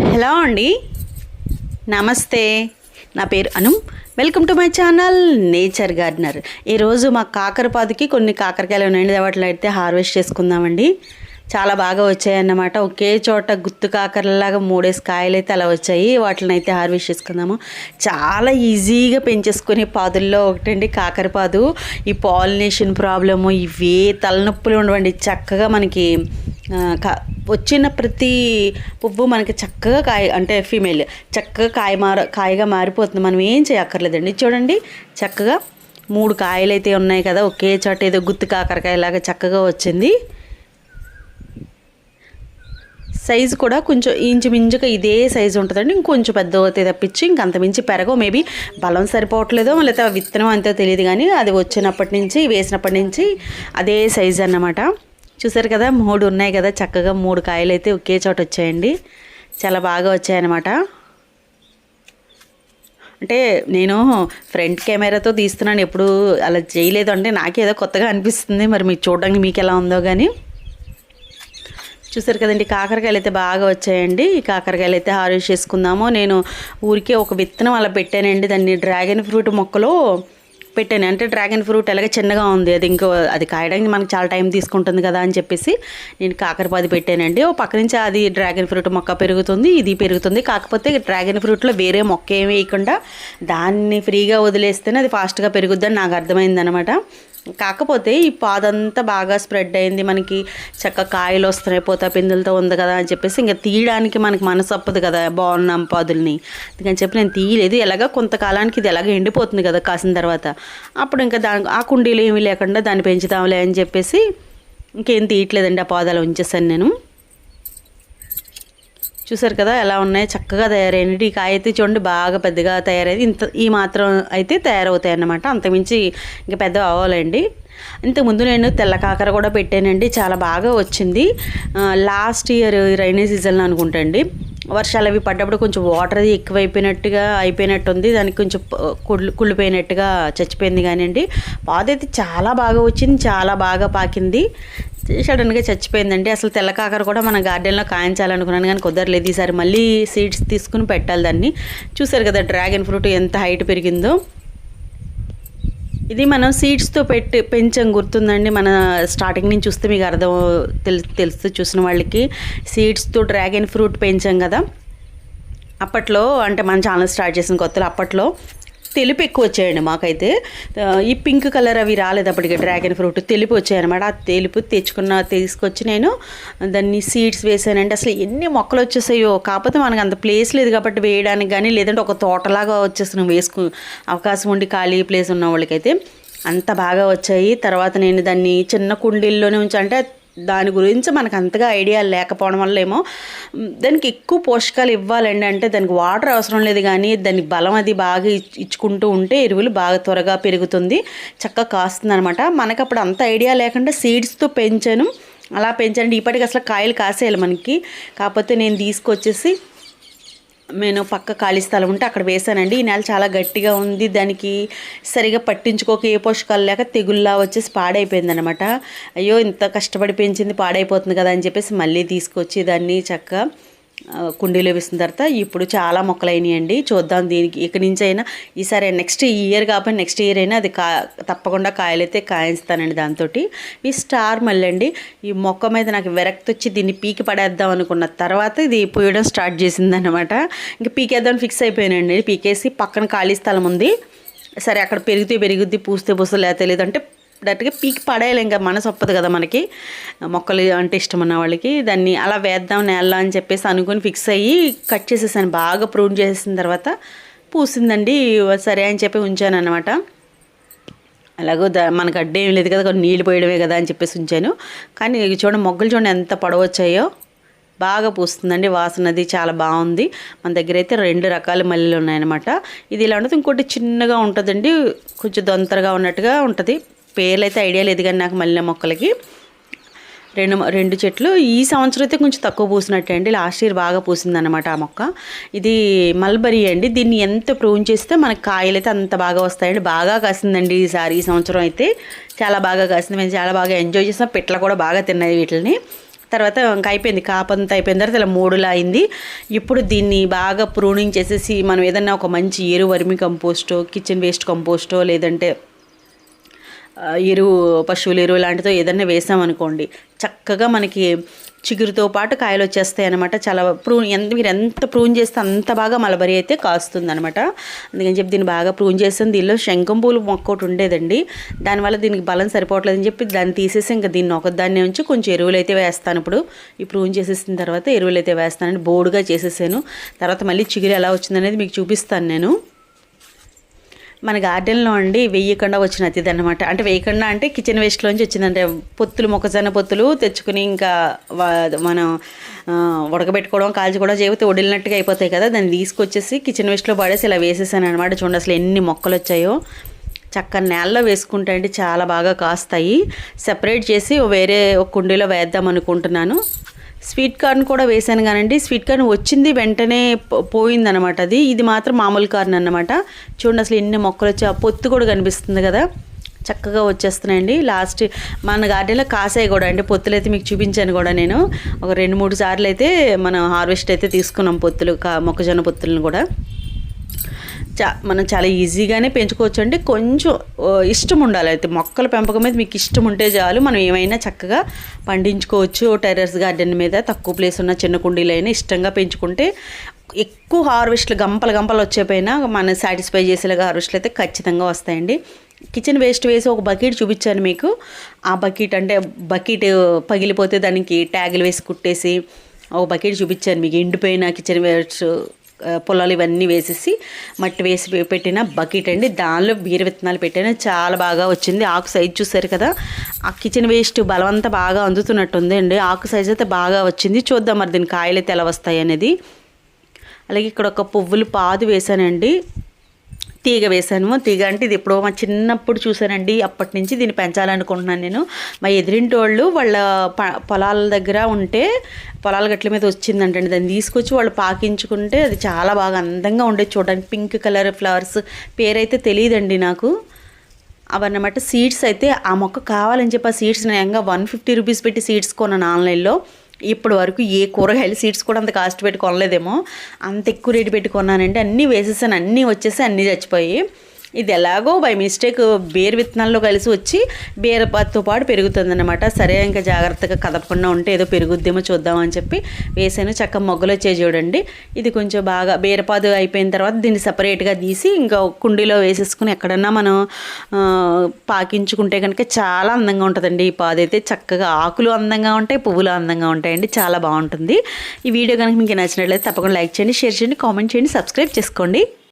Hello అండి, నమస్తే. నా పేరు Anu. Welcome to my channel nature gardener. ఈరోజు మా కాకరపాదుకి కొన్ని కాకరకాయలు ఉన్నాయండి. వాటిలో అయితే హార్వెస్ట్ చేసుకుందామండి. చాలా బాగా వచ్చాయన్నమాట. ఒకే చోట గుత్తు కాకరలాగా 3 కాయలు అయితే అలా వచ్చాయి. వాటిని అయితే హార్వెస్ట్ చేసుకుందాము. చాలా ఈజీగా పెంచేసుకునే పాదుల్లో ఒకటండి కాకరపాదు. ఈ పాలినేషన్ ప్రాబ్లము, ఇవే తలనొప్పులు ఉండవండి. చక్కగా మనకి వచ్చిన ప్రతి పువ్వు మనకి చక్కగా కాయ, అంటే ఫీమేల్ చక్కగా కాయగా మారిపోతుంది. మనం ఏం చేయక్కర్లేదండి. చూడండి, చక్కగా 3 కాయలు అయితే ఉన్నాయి కదా, ఒకే చోట ఏదో గుత్తు కాకరకాయలాగా చక్కగా వచ్చింది. సైజు కూడా కొంచెం ఇంచుమించుగా ఇదే సైజు ఉంటుందండి. ఇంకొంచెం పెద్ద అవుతాయి తప్పించి ఇంకంత మించి పెరగవు. మేబీ బలం సరిపోవట్లేదో లేకపోతే విత్తనం అంతే తెలియదు, కానీ అది వచ్చినప్పటి నుంచి వేసినప్పటి నుంచి అదే సైజు అన్నమాట. చూసారు కదా, 3 ఉన్నాయి కదా, చక్కగా 3 కాయలు అయితే ఒకే చోట వచ్చాయండి. చాలా బాగా వచ్చాయన్నమాట. అంటే నేను ఫ్రంట్ కెమెరాతో తీస్తున్నాను, ఎప్పుడు అలా చేయలేదు. అంటే నాకేదో కొత్తగా అనిపిస్తుంది. మరి మీకు చూడడానికి మీకు ఎలా ఉందో కానీ. చూసారు కదండి, కాకరకాయలు అయితే బాగా వచ్చాయండి. ఈ కాకరకాయలు అయితే హార్వెస్ట్ చేసుకుందాము. నేను ఊరికే ఒక విత్తనం అలా పెట్టానండి. దాన్ని డ్రాగన్ ఫ్రూట్ మొక్కలో పెట్టాను. అంటే డ్రాగన్ ఫ్రూట్ ఎలాగ చిన్నగా ఉంది, అది కాయడానికి మనకు చాలా టైం తీసుకుంటుంది కదా అని చెప్పేసి నేను కాకరపాది పెట్టానండి. ఓ పక్క నుంచి అది డ్రాగన్ ఫ్రూట్ మొక్క పెరుగుతుంది, ఇది పెరుగుతుంది. కాకపోతే డ్రాగన్ ఫ్రూట్లో వేరే మొక్క ఏమి వేయకుండా దాన్ని ఫ్రీగా వదిలేస్తేనే అది ఫాస్ట్గా పెరుగుద్దని నాకు అర్థమైందనమాట. కాకపోతే ఈ పాదంతా బాగా స్ప్రెడ్ అయింది. మనకి చక్క కాయలు వస్తున్నాయి, పోతా పిందులతో ఉంది కదా అని చెప్పేసి ఇంకా తీయడానికి మనకి మనసు అప్పదు కదా బాగున్నాం పాదుల్ని. అందుకని చెప్పి నేను తీయలేదు. ఎలాగ కొంతకాలానికి ఇది ఎలాగ ఎండిపోతుంది కదా కాసిన తర్వాత. అప్పుడు ఇంకా ఆ కుండీలు ఏమీ లేకుండా దాన్ని పెంచుతాంలే అని చెప్పేసి ఇంకేం తీయట్లేదండి. ఆ పాదాలు ఉంచేసాను నేను. చూసారు కదా ఎలా ఉన్నాయి, చక్కగా తయారైనవి. ఈ కాయ అయితే చూడండి బాగా పెద్దగా తయారైంది. ఈ మాత్రం అయితే తయారవుతాయి అన్నమాట. అంతమించి ఇంకా పెద్ద అవ్వాలండి. ఇంతకుముందు నేను తెల్ల కాకర కూడా పెట్టానండి, చాలా బాగా వచ్చింది. లాస్ట్ ఇయర్ రైనీ సీజన్లో అనుకుంటండి, వర్షాలు అవి పడ్డప్పుడు కొంచెం వాటర్ అది అయిపోయినట్టుంది. దానికి కొంచెం కుళ్ళిపోయినట్టుగా చచ్చిపోయింది. కానివ్వండి, పాదు అయితే చాలా బాగా వచ్చింది, చాలా బాగా పాకింది. సడన్గా చచ్చిపోయిందండి. అసలు తెల్ల కాకర కూడా మన గార్డెన్లో కాయించాలనుకున్నాను కానీ కుదరలేదు. ఈసారి మళ్ళీ సీడ్స్ తీసుకుని పెట్టాలి దాన్ని. చూసారు కదా డ్రాగన్ ఫ్రూట్ ఎంత హైట్ పెరిగిందో. ఇది మనం సీడ్స్తో పెంచాం, గుర్తుందండి. మన స్టార్టింగ్ నుంచి చూస్తే మీకు తెలుస్తూ చూసిన వాళ్ళకి సీడ్స్తో డ్రాగన్ ఫ్రూట్ పెంచాం కదా అప్పట్లో. అంటే మన ఛానల్ స్టార్ట్ చేసిన కొత్తలో అప్పట్లో తెలుపు ఎక్కువ వచ్చాయండి మాకైతే. ఈ పింక్ కలర్ అవి రాలేదు అప్పటికి. డ్రాగన్ ఫ్రూట్ తెలుపు వచ్చాయన్నమాట. ఆ తెలుపు తీసుకొచ్చి నేను దాన్ని సీడ్స్ వేసానండి. అసలు ఎన్ని మొక్కలు వచ్చేసాయో. కాకపోతే మనకు అంత ప్లేస్ లేదు కాబట్టి వేయడానికి కానీ, లేదంటే ఒక తోటలాగా వచ్చేస్తున్నాం అవకాశం ఉండి ఖాళీ ప్లేస్ ఉన్న వాళ్ళకైతే అంత బాగా వచ్చాయి. తర్వాత నేను దాన్ని చిన్న కుండీల్లోనే అంటే దాని గురించి మనకు అంతగా ఐడియా లేకపోవడం వల్ల ఏమో దానికి ఎక్కువ పోషకాలు ఇవ్వాలండి. అంటే దానికి వాటర్ అవసరం లేదు, కానీ దానికి బలం అది బాగా ఇచ్చుకుంటూ ఉంటే ఎరువులు బాగా త్వరగా పెరుగుతుంది, చక్కగా కాస్తుంది అనమాట. మనకు అప్పుడు అంత ఐడియా లేకుండా సీడ్స్తో పెంచాను. అలా పెంచండి, ఇప్పటికి అసలు కాయలు కాసేయాలి మనకి. కాకపోతే నేను తీసుకొచ్చేసి నేను పక్క ఖాళీ స్థలం ఉంటే అక్కడ వేసానండి. ఈ నెల చాలా గట్టిగా ఉంది, దానికి సరిగా పట్టించుకోక ఏ పోషకాలు లేక తెగుల్లా వచ్చేసి పాడైపోయింది అనమాట. అయ్యో ఇంత కష్టపడి పెంచింది పాడైపోతుంది కదా అని చెప్పేసి మళ్ళీ తీసుకొచ్చి దాన్ని చక్కగా కుండీలో వేసిన తర్వాత ఇప్పుడు చాలా మొక్కలు అయినాయండి. చూద్దాం దీనికి ఇక్కడి నుంచి అయినా ఈసారి నెక్స్ట్ ఇయర్ కాకపోతే నెక్స్ట్ ఇయర్ అయినా అది తప్పకుండా కాయలైతే కాయిస్తానండి. దాంతో ఈ స్టార్ మళ్ళీ ఈ మొక్క మీద నాకు విరక్తి వచ్చి దీన్ని పీకి పడేద్దాం అనుకున్న తర్వాత ఇది పోయడం స్టార్ట్ చేసిందనమాట. ఇంకా పీకేద్దామని ఫిక్స్ అయిపోయానండి. పీకేసి పక్కన ఖాళీ స్థలం ఉంది, సరే అక్కడ పెరుగుద్ది, పూస్తే లేదంటే డైరెక్ట్గా పీకి పడేయాలి. ఇంకా మనసు ఒప్పదు కదా మనకి, మొక్కలు అంటే ఇష్టం ఉన్న వాళ్ళకి. దాన్ని అలా వేద్దాం నేల అని చెప్పేసి అనుకుని ఫిక్స్ అయ్యి కట్ చేసేసాను. బాగా ప్రూన్ చేసేసిన తర్వాత పూసిందండి. సరే అని చెప్పి ఉంచాను అనమాట. అలాగో మనకు అడ్డే ఏం లేదు కదా, కొన్ని నీళ్ళు పోయడమే కదా అని చెప్పేసి ఉంచాను. కానీ చూడండి మొగ్గలు చూడండి ఎంత పొడవచ్చాయో. బాగా పూస్తుందండి, వాసనది చాలా బాగుంది. మన దగ్గర అయితే 2 రకాల మల్లెలు ఉన్నాయన్నమాట. ఇది ఇలా ఉంటుంది, ఇంకోటి చిన్నగా ఉంటుందండి, కొంచెం దొంతరగా ఉన్నట్టుగా ఉంటుంది. పేర్లు అయితే ఐడియా లేదు కానీ నాకు మల్లె మొక్కలకి 2 చెట్లు. ఈ సంవత్సరం అయితే కొంచెం తక్కువ పూసినట్టే అండి. లాస్ట్ ఇయర్ బాగా పూసిందన్నమాట ఆ మొక్క. ఇది మల్బరీ అండి. దీన్ని ఎంత ప్రూన్ చేస్తే మనకి కాయలు అయితే అంత బాగా వస్తాయండి. బాగా కాసిందండి ఈ సంవత్సరం అయితే చాలా బాగా కాసింది. మేము చాలా బాగా ఎంజాయ్ చేసాం. పిట్టలు కూడా బాగా తిన్నాయి వీటిని. తర్వాత ఇంకా అయిపోయింది, కాపంతా అయిపోయిన తర్వాత ఇలా మూడులా అయింది. ఇప్పుడు దీన్ని బాగా ప్రూనింగ్ చేసేసి మనం ఏదన్నా ఒక మంచి ఎరువు, వర్మి కంపోస్టో, కిచెన్ వేస్ట్ కంపోస్టో, లేదంటే ఎరువు, పశువుల ఎరువు లాంటిదో ఏదన్నా వేసామనుకోండి, చక్కగా మనకి చిగురుతో పాటు కాయలు వచ్చేస్తాయి అనమాట. చాలా మీరు ఎంత ప్రూన్ చేస్తే అంత బాగా మలబరీ అయితే కాస్తుంది అనమాట. అందుకని చెప్పి దీన్ని బాగా ప్రూన్ చేస్తాను. దీనిలో శంఖం పూలు మొక్క ఒకటి ఉండేదండి, దానివల్ల దీనికి బలం సరిపోవట్లేదని చెప్పి దాన్ని తీసేసి ఇంకా దీన్ని ఒకదాన్ని ఉంచి కొంచెం ఎరువులు అయితే వేస్తాను. ఇప్పుడు ఈ ప్రూన్ చేసేసిన తర్వాత ఎరువులు అయితే వేస్తానండి. బోర్డుగా చేసేసాను. తర్వాత మళ్ళీ చిగురు ఎలా వచ్చిందనేది మీకు చూపిస్తాను నేను. మన గార్డెన్లో అండి వేయకుండా వచ్చిన అతిథి అనమాట. అంటే వేయకుండా అంటే కిచెన్ వేస్ట్లోంచి వచ్చిందంటే పొత్తులు, మొక్కజొన్న పొత్తులు తెచ్చుకుని ఇంకా మనం ఉడకబెట్టుకోవడం, కాల్చుకోవడం చేపితే వడిలినట్టుగా అయిపోతాయి కదా, దాన్ని తీసుకొచ్చేసి కిచెన్ వేస్ట్లో పడేసి ఇలా వేసేసాను అనమాట. చూడండి అసలు ఎన్ని మొక్కలు వచ్చాయో. చక్కగా నేలలో వేసుకుంటే అంటే చాలా బాగా కాస్తాయి. సెపరేట్ చేసి వేరే ఒక కుండీలో వేద్దాం అనుకుంటున్నాను. స్వీట్ కార్న్ కూడా వేసాను కానండి, స్వీట్ కార్న్ వచ్చింది వెంటనే పోయిందనమాట. ఇది మాత్రం మామూలు కార్న్ అనమాట. చూడండి అసలు ఎన్ని మొక్కలు వచ్చి, ఆ పొత్తు కూడా కనిపిస్తుంది కదా, చక్కగా వచ్చేస్తున్నాయండి. లాస్ట్ మన గార్డెన్లో కాసాయి కూడా అండి పొత్తులు అయితే మీకు చూపించాను కూడా నేను. ఒక 2-3 సార్లు అయితే మనం హార్వెస్ట్ అయితే తీసుకున్నాం పొత్తులు, మొక్కజొన్న పొత్తులను కూడా. మనం చాలా ఈజీగానే పెంచుకోవచ్చు అండి. కొంచెం ఇష్టం ఉండాలి. అయితే మొక్కల పెంపకం మీద మీకు ఇష్టం ఉంటే చాలు, మనం ఏమైనా చక్కగా పండించుకోవచ్చు. టెర్రస్ గార్డెన్ మీద తక్కువ ప్లేస్ ఉన్న చిన్న కుండీలైనా ఇష్టంగా పెంచుకుంటే ఎక్కువ హార్వెస్ట్లు గంపలు వచ్చేపోయినా మన సాటిస్ఫై చేసేలాగా హార్వెస్ట్లు అయితే ఖచ్చితంగా వస్తాయండి. కిచెన్ వేస్ట్ వేసి ఒక బకెట్ చూపించాను మీకు. ఆ బకెట్ అంటే బకెట్ పగిలిపోతే దానికి ట్యాగులు వేసి కుట్టేసి ఒక బకెట్ చూపించాను మీకు. ఎండిపోయిన కిచెన్ వేస్ట్ పొలాలు ఇవన్నీ వేసేసి మట్టి వేసి పెట్టిన బకెట్ అండి. దానిలో బీర విత్తనాలు పెట్టాను, చాలా బాగా వచ్చింది. ఆకు సైజు చూసారు కదా, ఆ కిచెన్ వేస్ట్ బలవంతా బాగా అందుతున్నట్టుంది అండి. ఆకు సైజు అయితే బాగా వచ్చింది. చూద్దాం మరి దీని కాయలు అయితే ఎలా వస్తాయి అనేది. అలాగే ఇక్కడ ఒక పువ్వులు పాదు వేసానండి, తీగ వేసాను. తీగ అంటే ఇది ఎప్పుడో మా చిన్నప్పుడు చూసానండి, అప్పటి నుంచి దీన్ని పెంచాలనుకుంటున్నాను నేను. మా ఎదురింటి వాళ్ళు వాళ్ళ పొలాల దగ్గర ఉంటే పొలాల గట్ల మీద వచ్చిందంటండి, దాన్ని తీసుకొచ్చి వాళ్ళు పాకించుకుంటే అది చాలా బాగా అందంగా ఉండేది చూడడానికి. పింక్ కలర్ ఫ్లవర్స్, పేరైతే తెలియదండి నాకు. అవన్నమాట సీడ్స్ అయితే ఆ మొక్క కావాలని చెప్పి ఆ సీడ్స్ నేను 150 రూపీస్ పెట్టి సీడ్స్ కొన్నాను ఆన్లైన్లో. ఇప్పటి వరకు ఏ కూరగాయల సీడ్స్ కూడా అంత కాస్ట్ పెట్టి కొనలేదేమో, అంత ఎక్కువ రేటు పెట్టి కొన్నానంటే అన్నీ వేసేసాను, అన్నీ వచ్చేసి అన్నీ చచ్చిపోయి. ఇది ఎలాగో బై మిస్టేక్ బేరు విత్తనాల్లో కలిసి వచ్చి బీరపాతో పాటు పెరుగుతుందన్నమాట. సరే ఇంకా జాగ్రత్తగా కదపకుండా ఉంటే ఏదో పెరుగుద్దేమో చూద్దామని చెప్పి వేసాను. చక్క మొగ్గలు వచ్చే చూడండి. ఇది కొంచెం బాగా బీరపాదు అయిపోయిన తర్వాత దీన్ని సపరేట్గా తీసి ఇంకా కుండీలో వేసేసుకుని ఎక్కడన్నా మనం పాకించుకుంటే కనుక చాలా అందంగా ఉంటుందండి. ఈ పాదు అయితే చక్కగా ఆకులు అందంగా ఉంటాయి, పువ్వులు అందంగా ఉంటాయండి, చాలా బాగుంటుంది. ఈ వీడియో కనుక మీకు నచ్చినట్లయితే తప్పకుండా లైక్ చేయండి, షేర్ చేయండి, కామెంట్ చేయండి, సబ్స్క్రైబ్ చేసుకోండి.